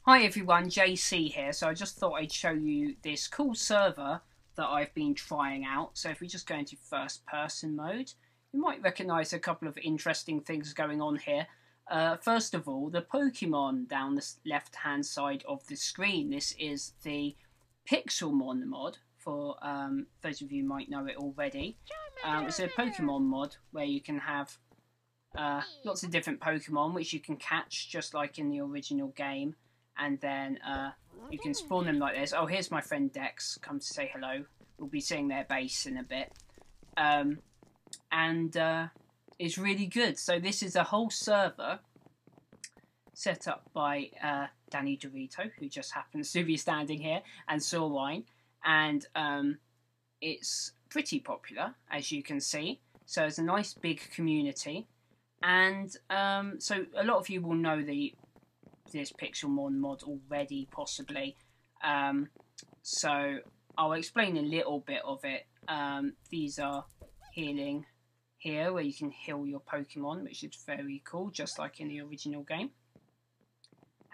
Hi everyone, JC here. So I just thought I'd show you this cool server that I've been trying out. So if we just go into first person mode, you might recognise a couple of interesting things going on here. First of all, the Pokemon down the left hand side of the screen. This is the Pixelmon mod for those of you who might know it already. It's a Pokemon mod where you can have lots of different Pokemon which you can catch just like in the original game. And then you can spawn them like this. Oh, here's my friend Dex. Come to say hello. We'll be seeing their base in a bit. It's really good. So this is a whole server set up by Danny Dorito, who just happens to be standing here, and Sawwine. And it's pretty popular, as you can see. So it's a nice big community. And so a lot of you will know this Pixelmon mod already, possibly. So I'll explain a little bit of it. These are healing here, where you can heal your Pokemon, which is very cool, just like in the original game.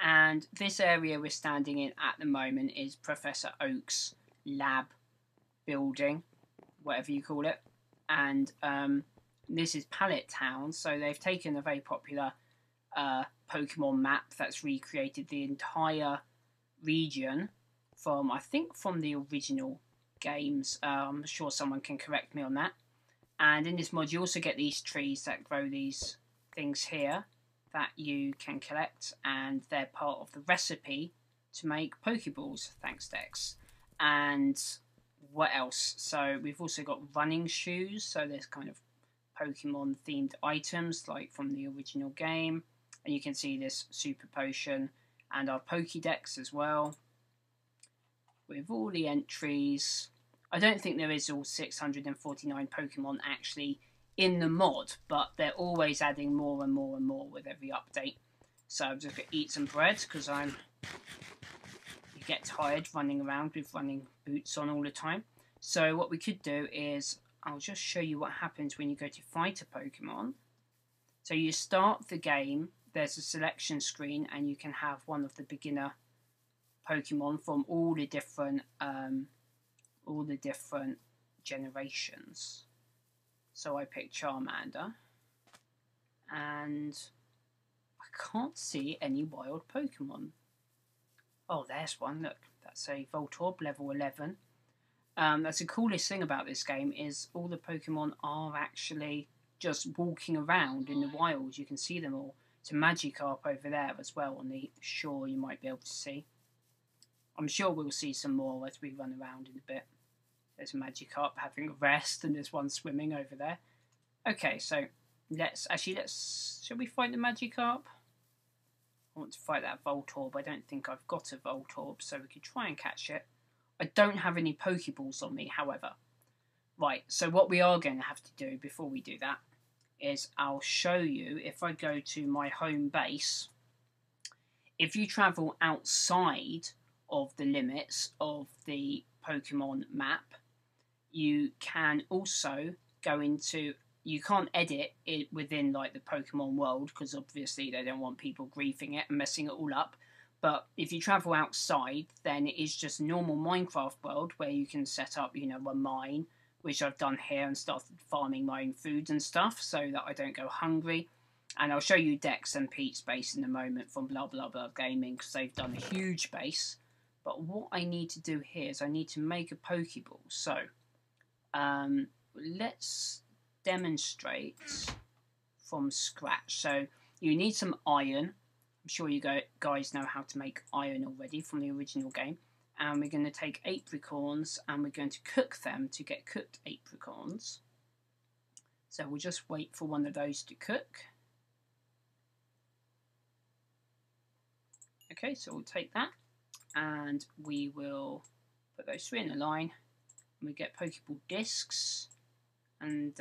And this area we're standing in at the moment is Professor Oak's lab building, whatever you call it. And this is Pallet Town, so they've taken a very popular Pokemon map that's recreated the entire region from, I think, from the original games. I'm sure someone can correct me on that. And in this mod you also get these trees that grow these things here that you can collect, and they're part of the recipe to make Pokeballs. Thanks, Dex. And what else? So we've also got running shoes, so there's kind of Pokemon themed items like from the original game. And you can see this super potion and our Pokédex as well, with all the entries. I don't think there is all 649 Pokemon actually in the mod, but they're always adding more and more and more with every update. So I'm just going to eat some bread because you get tired running around with running boots on all the time. So what we could do is, I'll just show you what happens when you go to fight a Pokemon. So you start the game, there's a selection screen, and you can have one of the beginner Pokemon from all the different generations. So I picked Charmander, and I can't see any wild Pokemon. Oh, there's one. Look, that's a Voltorb, level 11. That's the coolest thing about this game, is all the Pokemon are actually just walking around in the wild. You can see them all. It's a Magikarp over there as well on the shore, you might be able to see. I'm sure we'll see some more as we run around in a bit. There's a Magikarp having a rest, and there's one swimming over there. Okay, so shall we fight the Magikarp? I want to fight that Voltorb. I don't think I've got a Voltorb, so we could try and catch it. I don't have any Pokeballs on me, however. Right, so what we are going to have to do before we do that is I'll show you, if I go to my home base, if you travel outside of the limits of the Pokemon map, you can also go into, you can't edit it within like the Pokemon world, because obviously they don't want people griefing it and messing it all up. But if you travel outside, then it is just normal Minecraft world where you can set up, you know, a mine, which I've done here, and started farming my own food and stuff so that I don't go hungry. And I'll show you Dex and Pete's base in a moment from Blah Blah Blah Gaming, because they've done a huge base. But what I need to do here is I need to make a Pokeball. So let's demonstrate from scratch. So you need some iron. I'm sure you guys know how to make iron already from the original game. And we're going to take apricorns and we're going to cook them to get cooked apricorns. So we'll just wait for one of those to cook. Okay, so we'll take that and we will put those three in a line. And we get Pokeball discs, and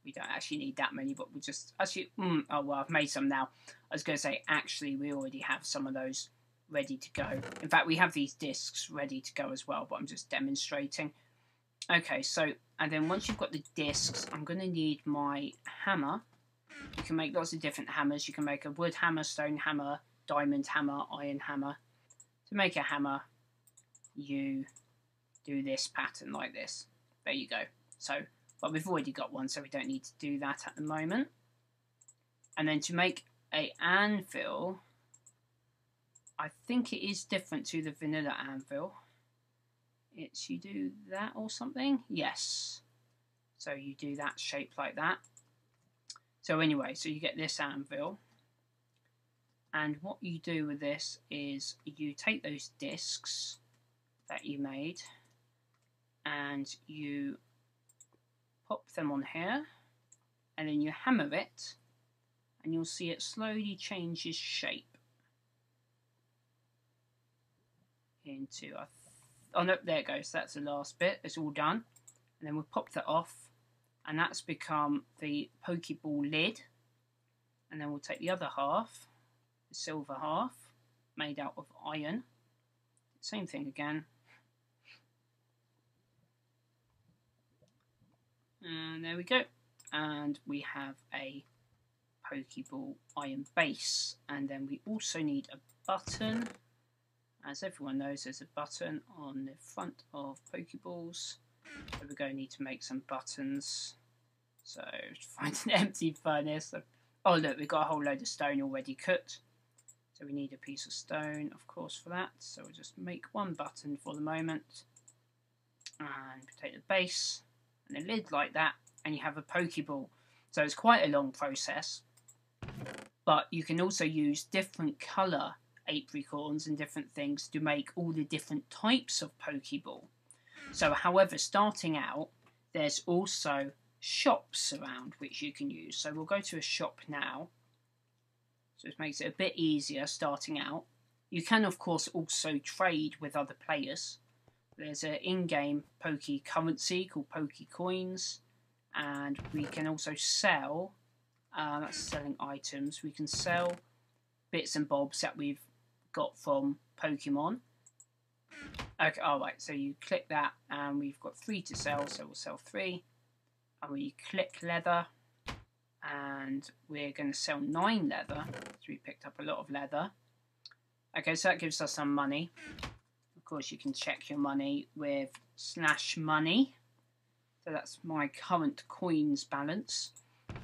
we don't actually need that many, but we'll just actually oh well, I've made some now. I was going to say, actually we already have some of those ready to go. In fact, we have these discs ready to go as well, but I'm just demonstrating. Okay, so, and then once you've got the discs, I'm going to need my hammer. You can make lots of different hammers. You can make a wood hammer, stone hammer, diamond hammer, iron hammer. to make a hammer, you do this pattern like this. There you go. So, but we've already got one, so we don't need to do that at the moment. And then to make a anvil, I think it is different to the vanilla anvil. It's you do that or something? Yes. So you do that shape like that. So anyway, so you get this anvil. And what you do with this is you take those discs that you made and you pop them on here, and then you hammer it, and you'll see it slowly changes shape into a... Oh no, there it goes. That's the last bit. It's all done. And then we'll pop that off, and that's become the Pokeball lid. And then we'll take the other half, the silver half, made out of iron. Same thing again. And there we go. And we have a Pokeball iron base. And then we also need a button. As everyone knows, there's a button on the front of Pokeballs. So we're going to need to make some buttons. So find an empty furnace. Oh look, we've got a whole load of stone already cut. So we need a piece of stone, of course, for that. So we'll just make one button for the moment. And take the base and a lid like that, and you have a Pokeball. So it's quite a long process. But you can also use different colour apricorns and different things to make all the different types of Pokeball. So however, starting out, there's also shops around which you can use. So we'll go to a shop now. So it makes it a bit easier starting out. You can of course also trade with other players. There's an in-game Pokey currency called Pokey Coins, and we can also sell, that's selling items, we can sell bits and bobs that we've got from Pokemon. Okay, alright, so you click that and we've got 3 to sell, so we'll sell 3. And we click leather and we're going to sell 9 leather, so we picked up a lot of leather. Okay, so that gives us some money. Of course, you can check your money with /money. So that's my current coins balance.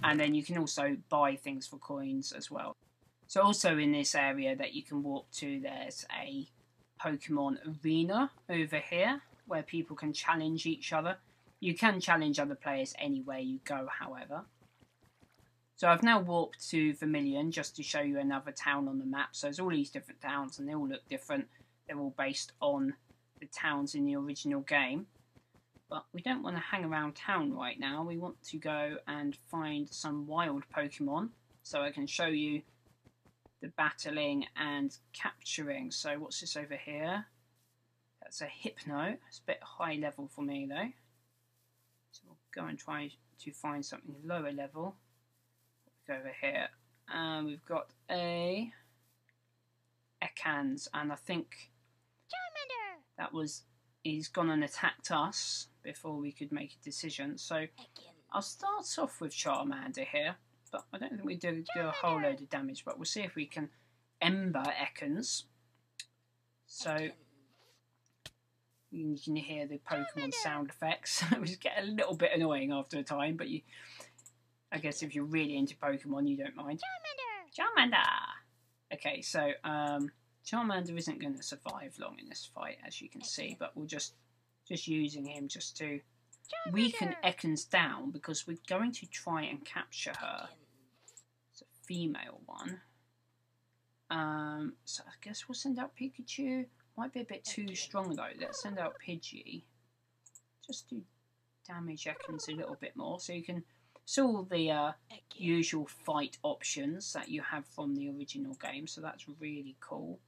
And then you can also buy things for coins as well. So also in this area that you can walk to, there's a Pokemon arena over here where people can challenge each other. You can challenge other players anywhere you go, however. So I've now walked to Vermilion just to show you another town on the map. So there's all these different towns and they all look different. They're all based on the towns in the original game. But we don't want to hang around town right now. We want to go and find some wild Pokemon. So I can show you the battling and capturing. So what's this over here? That's a Hypno. It's a bit high level for me though. So we'll go and try to find something lower level. Go over here. And we've got a Ekans, and I think Charmander. That was, he's gone and attacked us before we could make a decision. So I'll start off with Charmander here, but I don't think we do a whole load of damage, but we'll see if we can Ember Ekans. So you can hear the Pokemon sound effects, which get a little bit annoying after a time, but I guess if you're really into Pokemon, you don't mind. Charmander! Okay, so Charmander isn't going to survive long in this fight, as you can see, but we're just using him just to weaken Ekans down, because we're going to try and capture her. It's a female one. So I guess we'll send out Pikachu. Might be a bit too strong though. Let's send out Pidgey. Just to damage Ekans a little bit more, so you can see all the usual fight options that you have from the original game. So that's really cool.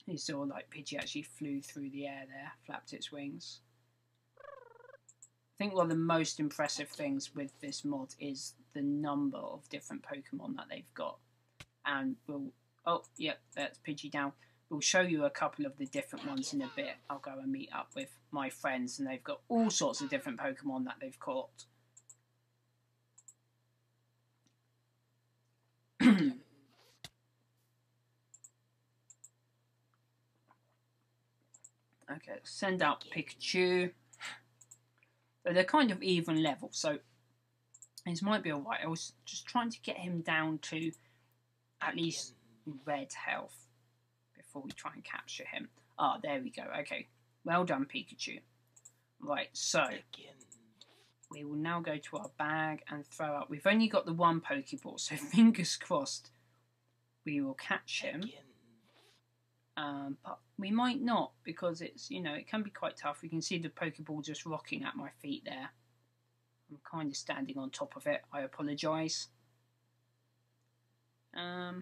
You saw like Pidgey actually flew through the air there, flapped its wings. I think one of the most impressive things with this mod is the number of different Pokemon that they've got. And we'll... Oh, yep, that's Pidgey down. We'll show you a couple of the different ones in a bit. I'll go and meet up with my friends, and they've got all sorts of different Pokemon that they've caught. Okay, send out Pikachu. So they're kind of even level, so this might be alright. I was just trying to get him down to at least red health before we try and capture him. Ah, there we go. Okay, well done, Pikachu. Right, so we will now go to our bag and throw out. We've only got the one Pokeball, so fingers crossed we will catch him. But we might not, because it's, you know, it can be quite tough. We can see the Pokeball just rocking at my feet there. I'm kind of standing on top of it. I apologise. Oh,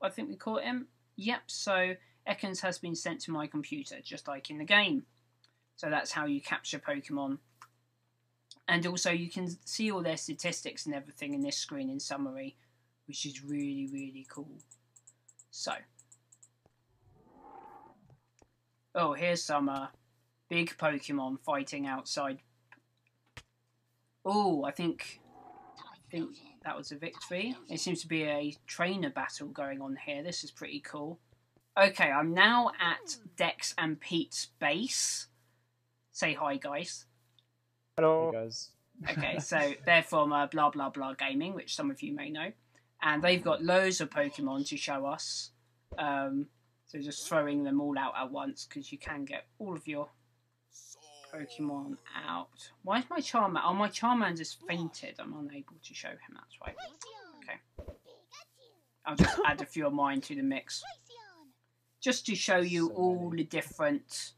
I think we caught him. Yep, so Ekans has been sent to my computer, just like in the game. So that's how you capture Pokemon. And also you can see all their statistics and everything in this screen in summary, which is really, really cool. So, oh, here's some big Pokemon fighting outside. Oh, I think that was a victory. It seems to be a trainer battle going on here. This is pretty cool. Okay, I'm now at Dex and Pete's base. Say hi, guys. Hello. Hey guys. Okay, so they're from Blah Blah Blah Gaming, which some of you may know. And they've got loads of Pokemon to show us. So just throwing them all out at once, because you can get all of your Pokemon out. Why is my Charmander? Oh, my Charmander just fainted. I'm unable to show him, that's right. Okay. I'll just add a few of mine to the mix. Just to show you all the different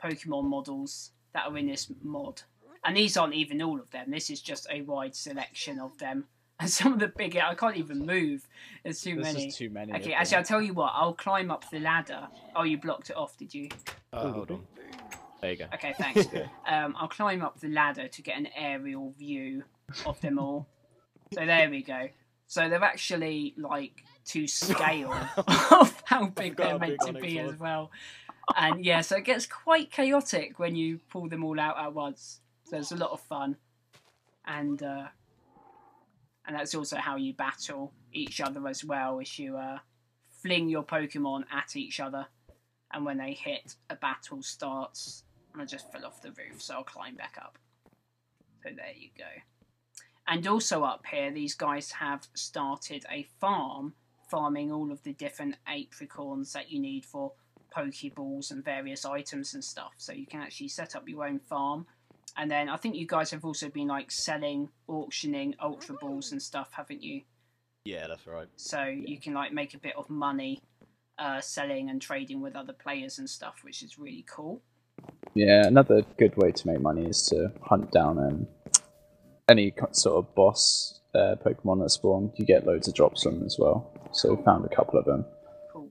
Pokemon models that are in this mod. And these aren't even all of them. This is just a wide selection of them. And some of the bigger, I can't even move. There's too many. There's too many. Okay, actually, I'll tell you what. I'll climb up the ladder. Oh, you blocked it off, did you? Hold on. There you go. Okay, thanks. I'll climb up the ladder to get an aerial view of them all. So there we go. So they're actually like to scale of how big they're meant to be as well. And yeah, so it gets quite chaotic when you pull them all out at once. So it's a lot of fun. And that's also how you battle each other as well, is you fling your Pokemon at each other, and when they hit, a battle starts. And I just fell off the roof, so I'll climb back up. So there you go. And also up here, these guys have started a farm, farming all of the different apricorns that you need for Pokeballs and various items and stuff. So you can actually set up your own farm. And then I think you guys have also been like selling, auctioning Ultra Balls and stuff, haven't you? Yeah, that's right. So you can like make a bit of money selling and trading with other players and stuff, which is really cool. Yeah, another good way to make money is to hunt down any sort of boss Pokemon that spawn. You get loads of drops from them as well. So we found a couple of them. Cool.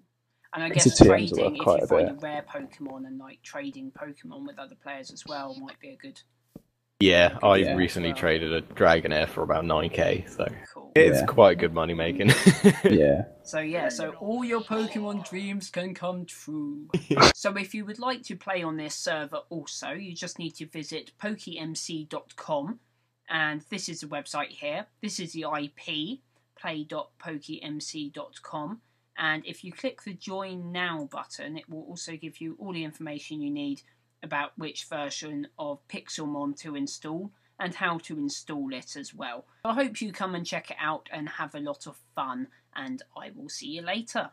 And I guess trading, if you find a rare Pokemon and like trading Pokemon with other players as well, might be a good. Yeah, I recently traded a Dragonair for about 9k, so cool. It's quite good money making. Yeah. So all your Pokemon dreams can come true. So if you would like to play on this server also, you just need to visit pokemc.com, and this is the website here. This is the IP, play.pokemc.com. And if you click the Join Now button, it will also give you all the information you need about which version of Pixelmon to install and how to install it as well. I hope you come and check it out and have a lot of fun, and I will see you later.